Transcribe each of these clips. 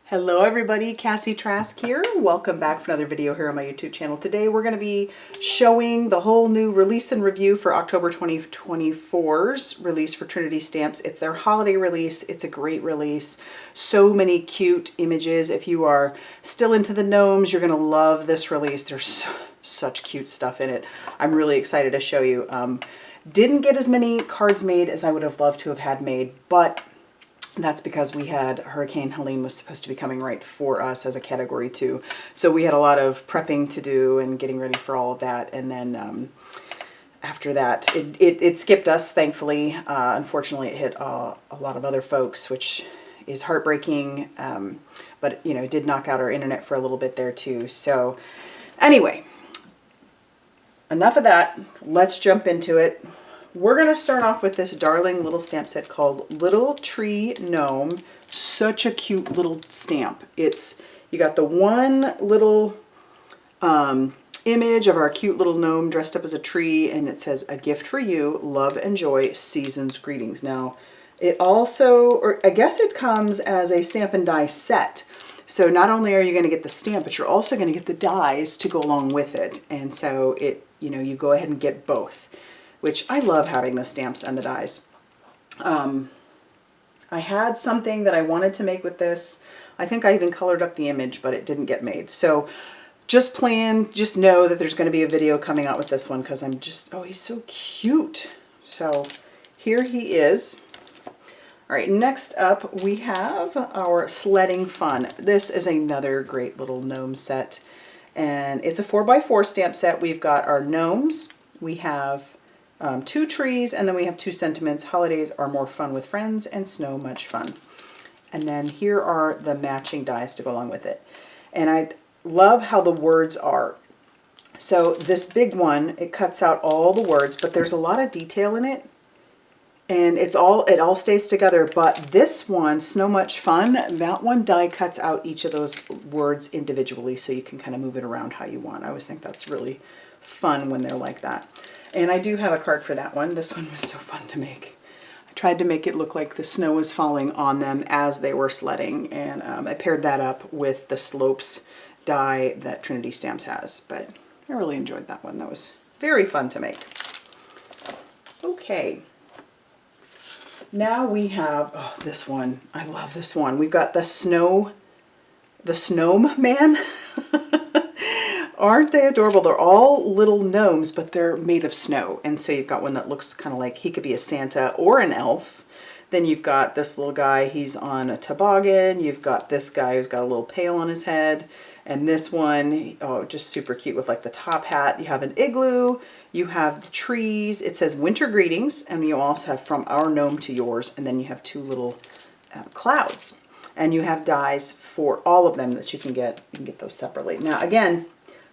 Hello everybody, Cassie Trask here. Welcome back for another video here on my YouTube channel. Today we're going to be showing the whole new release and review for October 2024's release for Trinity stamps. It's their holiday release. It's a great release. So many cute images. If you are still into the gnomes, you're going to love this release. There's such cute stuff in it. I'm really excited to show you. Didn't get as many cards made as I would have loved to have had made, but that's because we had Hurricane Helene was supposed to be coming right for us as a category 2. So we had a lot of prepping to do and getting ready for all of that. And then after that, it skipped us, thankfully. Unfortunately, it hit a lot of other folks, which is heartbreaking. But, you know, it did knock out our internet for a little bit there too. So anyway, enough of that. Let's jump into it. We're going to start off with this darling little stamp set called Little Tree Gnome. Such a cute little stamp. You got the one little image of our cute little gnome dressed up as a tree, and it says, "A gift for you, love and joy, season's greetings." Now, it also, or I guess it comes as a stamp and die set. So not only are you going to get the stamp, but you're also going to get the dies to go along with it. And so you go ahead and get both, which I love having the stamps and the dies. I had something that I wanted to make with this. I think I even colored up the image, but it didn't get made. So just know that there's going to be a video coming out with this one because oh, he's so cute. So here he is. All right, next up we have our Sledding Fun. This is another great little gnome set. And it's a 4x4 stamp set. We've got our gnomes. We have 2 trees, and then we have 2 sentiments. Holidays are more fun with friends, and snow much fun. And then here are the matching dies to go along with it. And I love how the words are. So this big one, it cuts out all the words, but there's a lot of detail in it. And it all stays together. But this one, Snow Much Fun, that one die cuts out each of those words individually, so you can kind of move it around how you want. I always think that's really fun when they're like that. And I do have a card for that one. This one was so fun to make. I tried to make it look like the snow was falling on them as they were sledding. And I paired that up with the slopes die that Trinity Stamps has. But I really enjoyed that one. That was very fun to make. Okay. Now we have, oh, this one. I love this one. We've got the SnGNOMEman. Aren't they adorable? They're all little gnomes, but they're made of snow. And so you've got one that looks kind of like he could be a Santa or an elf. Then you've got this little guy, he's on a toboggan. You've got this guy who's got a little pail on his head. And this one, oh, just super cute with like the top hat. You have an igloo, you have the trees. It says winter greetings, and you also have from our gnome to yours. And then you have 2 little clouds. And you have dies for all of them that you can get. You can get those separately. Now, again,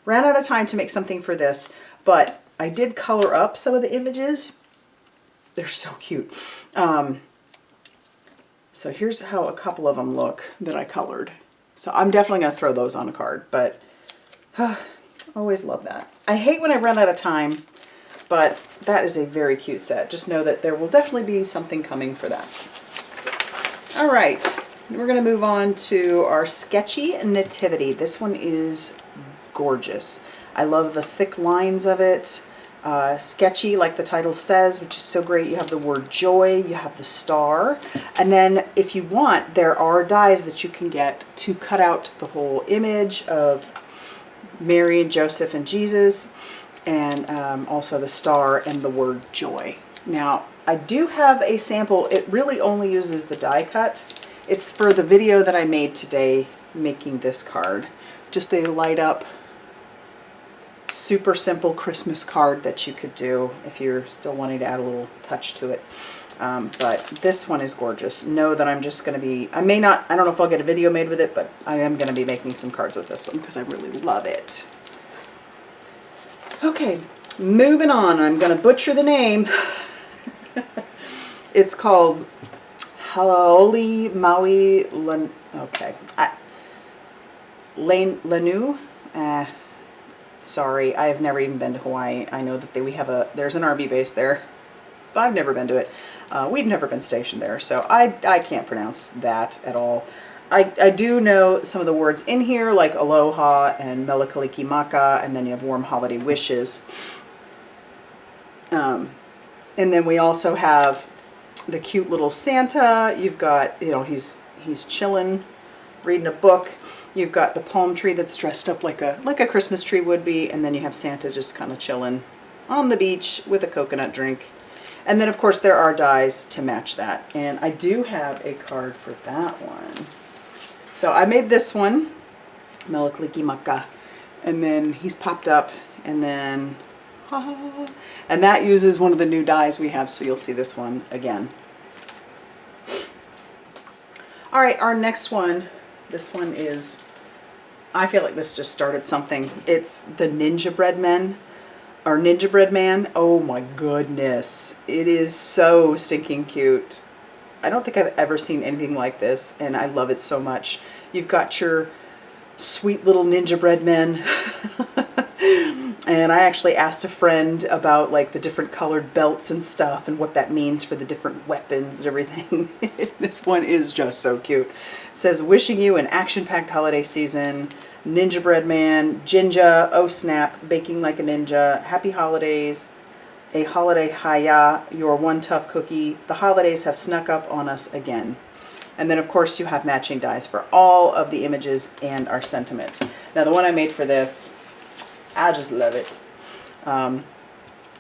ran out of time to make something for this, but I did color up some of the images. They're so cute. So here's how a couple of them look that I colored. So I'm definitely going to throw those on a card, but always love that. I hate when I run out of time, but that is a very cute set. Just know that there will definitely be something coming for that. All right, we're going to move on to our Sketchy Nativity. This one is gorgeous. I love the thick lines of it. Sketchy, like the title says, which is so great. You have the word joy, you have the star, and then if you want, there are dies that you can get to cut out the whole image of Mary and Joseph and Jesus, and also the star and the word joy. Now, I do have a sample. It really only uses the die cut. It's for the video that I made today making this card. Just a light up, super simple Christmas card that you could do if you're still wanting to add a little touch to it. But this one is gorgeous. Know that I'm just going to be, I don't know if I'll get a video made with it, but I am going to be making some cards with this one because I really love it. Okay, moving on. I'm going to butcher the name. It's called Hau'oli Maui Lanui. Sorry, I've never even been to Hawaii. I know that there's an army base there, but I've never been to it. We've never been stationed there, so I can't pronounce that at all. I do know some of the words in here, like aloha and melikaliki maka, and then you have warm holiday wishes. And then we also have the cute little Santa. You've got, you know, he's chilling, reading a book. You've got the palm tree that's dressed up like a Christmas tree would be, and then you have Santa just kind of chilling on the beach with a coconut drink. And then of course there are dies to match that. And I do have a card for that one. So I made this one, Melikaliki Maka, and then he's popped up, and then, and that uses one of the new dies we have, so you'll see this one again. All right, our next one, this one is, I feel like this just started something. It's the Ninja Bread Men, or Ninja Bread Man. Oh my goodness. It is so stinking cute. I don't think I've ever seen anything like this, and I love it so much. You've got your sweet little Ninja Bread Men. And I actually asked a friend about like the different colored belts and stuff and what that means for the different weapons and everything. This one is just so cute. It says, wishing you an action-packed holiday season. Ninja Bread Man, Jinja, oh snap, baking like a ninja, happy holidays, a holiday haya, your one tough cookie. The holidays have snuck up on us again. And then of course you have matching dies for all of the images and our sentiments. Now the one I made for this, I just love it.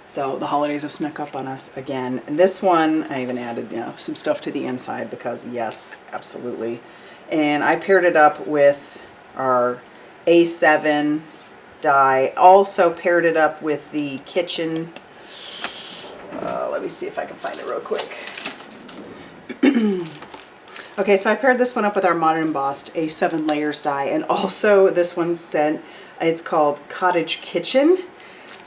So the holidays have snuck up on us again. And this one, I even added, you know, some stuff to the inside because yes, absolutely. And I paired it up with our A7 die. Also paired it up with the kitchen. Let me see if I can find it real quick. Okay, so I paired this one up with our Modern Embossed A7 layers die, and also this one said it's called Cottage Kitchen,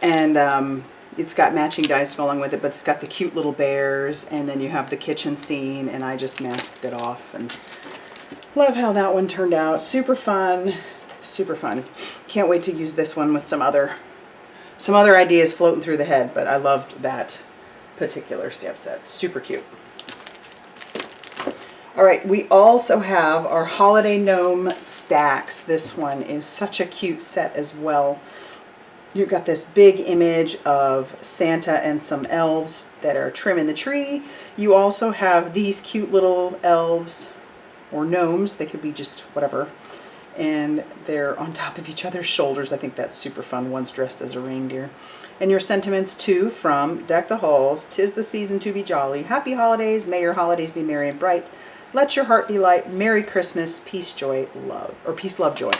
and it's got matching dies to go along with it, but it's got the cute little bears, and then you have the kitchen scene, and I just masked it off, and love how that one turned out. Super fun, super fun. Can't wait to use this one with some other ideas floating through the head, but I loved that particular stamp set. Super cute. All right, we also have our Holiday Gnome stacks. This one is such a cute set as well. You've got this big image of Santa and some elves that are trimming the tree. You also have these cute little elves or gnomes. They could be just whatever. And they're on top of each other's shoulders. I think that's super fun. One's dressed as a reindeer. And your sentiments too from Deck the Halls. 'Tis the season to be jolly. Happy holidays. May your holidays be merry and bright. Let your heart be light. Merry Christmas. Peace, joy, love. Or peace, love, joy.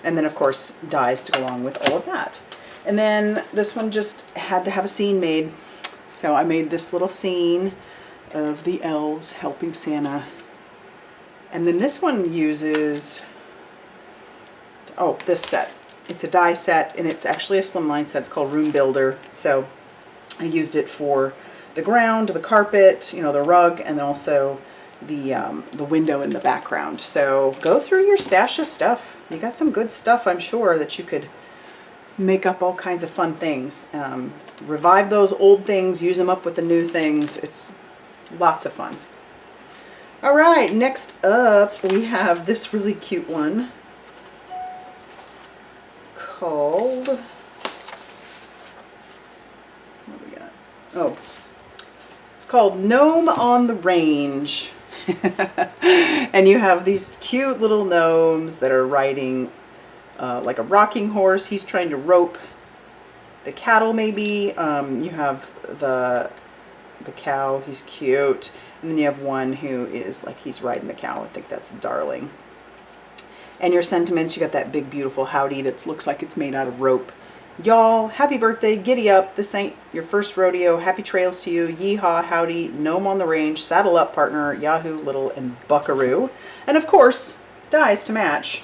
And then of course dies to go along with all of that. And then this one just had to have a scene made. So I made this little scene of the elves helping Santa. And then this one uses, oh, this set. It's a die set, and it's actually a slimline set. It's called Room Builder. So I used it for the ground, the carpet, you know, the rug, and also the window in the background. So go through your stash of stuff. You got some good stuff, I'm sure, that you could make up all kinds of fun things. Revive those old things, use them up with the new things. It's lots of fun. All right, next up we have this really cute one called, what do we got? Oh, it's called Gnome on the Range. And you have these cute little gnomes that are riding like a rocking horse. He's trying to rope the cattle maybe. You have the cow, he's cute. And then you have one who is like he's riding the cow. I think that's Darling. And your sentiments, you got that big beautiful howdy that looks like it's made out of rope. Y'all, happy birthday, giddy up, this ain't your first rodeo, happy trails to you, yeehaw, howdy, gnome on the range, saddle up partner, yahoo, little, and buckaroo. And of course, dies to match.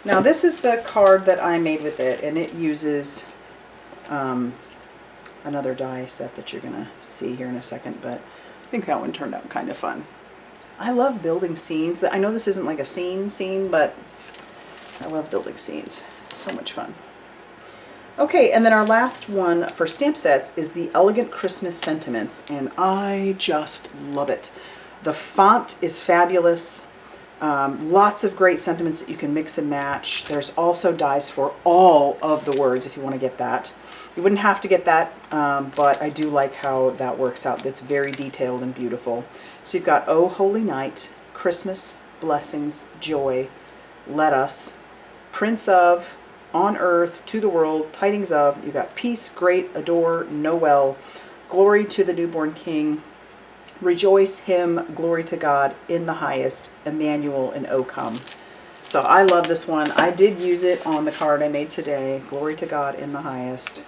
Now this is the card that I made with it, and it uses another die set that you're gonna see here in a second, but I think that one turned out kind of fun. I love building scenes. I know this isn't like a scene, but I love building scenes. It's so much fun. Okay, and then our last one for stamp sets is the Elegant Christmas Sentiments, and I just love it. The font is fabulous. Lots of great sentiments that you can mix and match. There's also dies for all of the words if you want to get that. You wouldn't have to get that, but I do like how that works out. That's very detailed and beautiful. So you've got Oh Holy Night, Christmas, Blessings, Joy, Let Us, Prince of, On Earth, To the World, Tidings of. You've got Peace, Great, Adore, Noel, Glory to the Newborn King, Rejoice, Hymn, Glory to God, In the Highest, Emmanuel, and O Come. So I love this one. I did use it on the card I made today, Glory to God, In the Highest.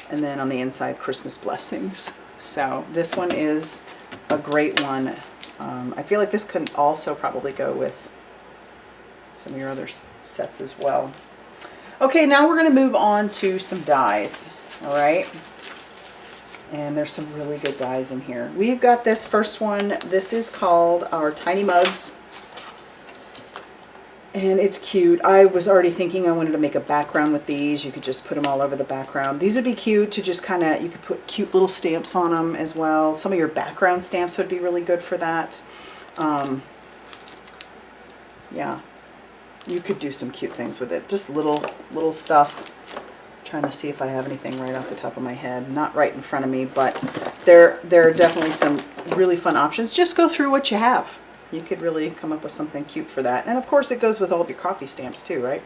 And then on the inside, Christmas Blessings. So this one is a great one. I feel like this could also probably go with some of your other sets as well. Okay, now we're going to move on to some dies. All right. And there's some really good dies in here. We've got this first one. This is called our Tiny Mugs. And it's cute. I was already thinking I wanted to make a background with these. You could just put them all over the background. These would be cute to just kind of, you could put cute little stamps on them as well. Some of your background stamps would be really good for that. Yeah, you could do some cute things with it. Just little stuff. Trying to see if I have anything right off the top of my head. Not right in front of me, but there are definitely some really fun options. Just go through what you have. You could really come up with something cute for that. And of course it goes with all of your coffee stamps too, right?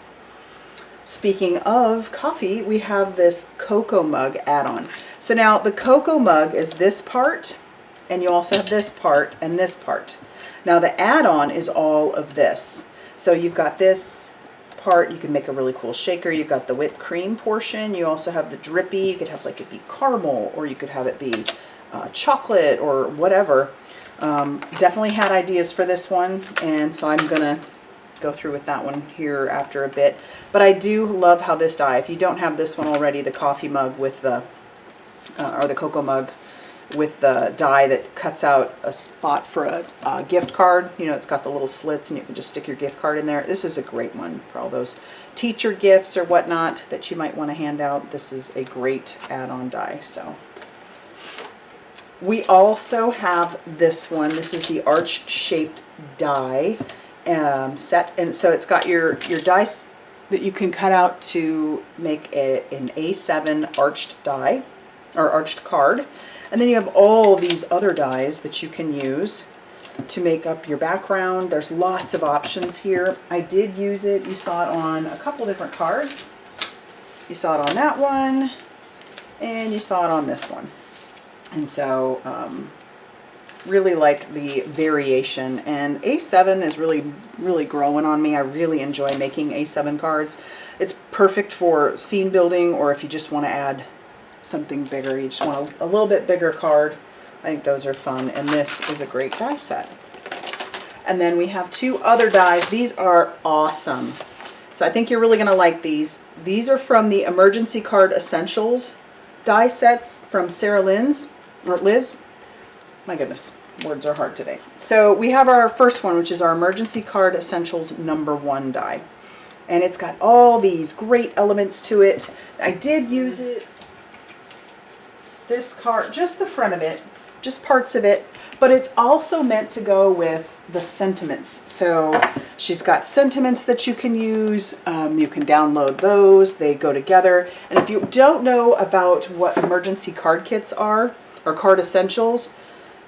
Speaking of coffee, we have this cocoa mug add-on. So now the cocoa mug is this part, and you also have this part and this part. Now the add-on is all of this. So you've got this part, you can make a really cool shaker. You've got the whipped cream portion. You also have the drippy. You could have like it be caramel, or you could have it be chocolate or whatever. Definitely had ideas for this one, and so I'm gonna go through with that one here after a bit. But I do love how this die, if you don't have this one already, the coffee mug with the or the cocoa mug with the die that cuts out a spot for a gift card. You know, it's got the little slits and you can just stick your gift card in there. This is a great one for all those teacher gifts or whatnot that you might want to hand out. This is a great add-on die. So we also have this one. This is the arch-shaped die set, and so it's got your dice that you can cut out to make an A7 arched die or arched card, and then you have all these other dies that you can use to make up your background. There's lots of options here. I did use it. You saw it on a couple different cards. You saw it on that one, and you saw it on this one. And so really like the variation, and A7 is really growing on me. I really enjoy making A7 cards. It's perfect for scene building, or if you just want to add something bigger, you just want a little bit bigger card. I think those are fun, and this is a great die set. And then we have two other dies. These are awesome. So I think you're really going to like these. These are from the Emergency Card Essentials die sets from Sarah Lynn's, or Liz. My goodness, words are hard today. So we have our first one, which is our Emergency Card Essentials #1 die. And it's got all these great elements to it. I did use it, this card, just the front of it, just parts of it, but it's also meant to go with the sentiments. So she's got sentiments that you can use. You can download those. They go together. And if you don't know about what emergency card kits are, or card essentials,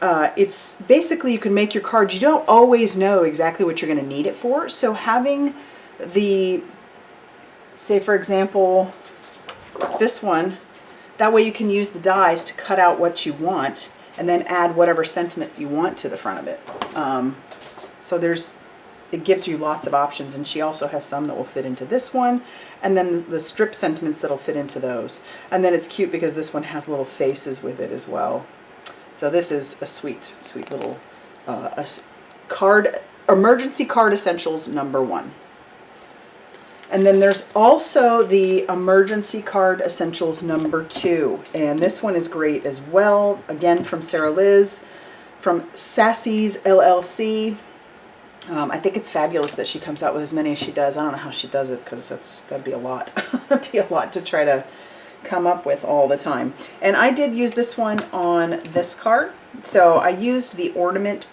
it's basically you can make your cards. You don't always know exactly what you're going to need it for. So having the, say for example, this one, that way you can use the dies to cut out what you want and then add whatever sentiment you want to the front of it. So it gives you lots of options, and she also has some that will fit into this one, and then the strip sentiments that'll fit into those. And then it's cute because this one has little faces with it as well. So this is a sweet, sweet little Emergency Card Essentials #1. And then there's also the Emergency Card Essentials #2. And this one is great as well. Again, from Sarah Liz, from Sassy's LLC. I think it's fabulous that she comes out with as many as she does. I don't know how she does it, because that'd be a lot. That'd be a lot to try to come up with all the time. And I did use this one on this card. So I used the ornament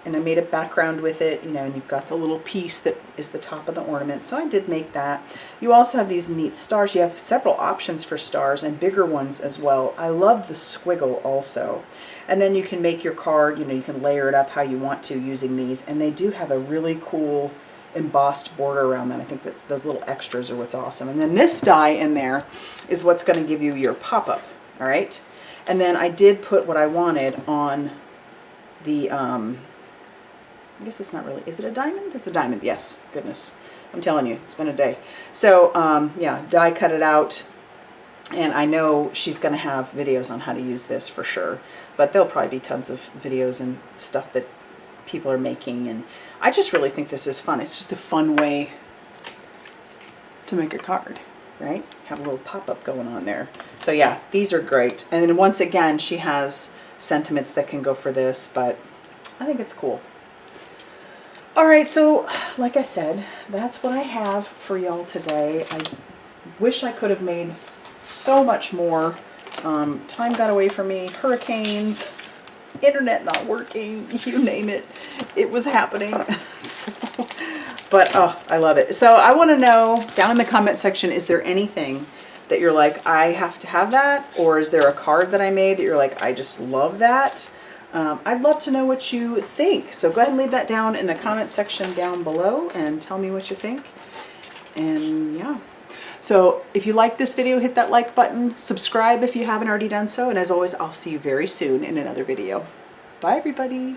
and I made a background with it, you know, and you've got the little piece that is the top of the ornament. So I did make that. You also have these neat stars. You have several options for stars and bigger ones as well. I love the squiggle also. And then you can make your card, you know, you can layer it up how you want to using these. And they do have a really cool embossed border around them. I think that's, those little extras are what's awesome. And then this die in there is what's going to give you your pop-up, all right? And then I did put what I wanted on the, I guess it's not really, is it a diamond? It's a diamond, yes, goodness. I'm telling you, it's been a day. So, yeah, die cut it out. And I know she's going to have videos on how to use this for sure. But there'll probably be tons of videos and stuff that people are making. And I just really think this is fun. It's just a fun way to make a card, right? Have a little pop-up going on there. So yeah, these are great. And then once again, she has sentiments that can go for this, but I think it's cool. All right, so like I said, that's what I have for y'all today. I wish I could have made so much more. Time got away from me, hurricanes, internet not working, you name it, it was happening. So, but oh, I love it. So I want to know down in the comment section, is there anything that you're like, I have to have that? Or is there a card that I made that you're like, I just love that? I'd love to know what you think. So go ahead and leave that down in the comment section down below and tell me what you think. And yeah. So if you like this video, hit that like button, subscribe if you haven't already done so, and as always, I'll see you very soon in another video. Bye everybody.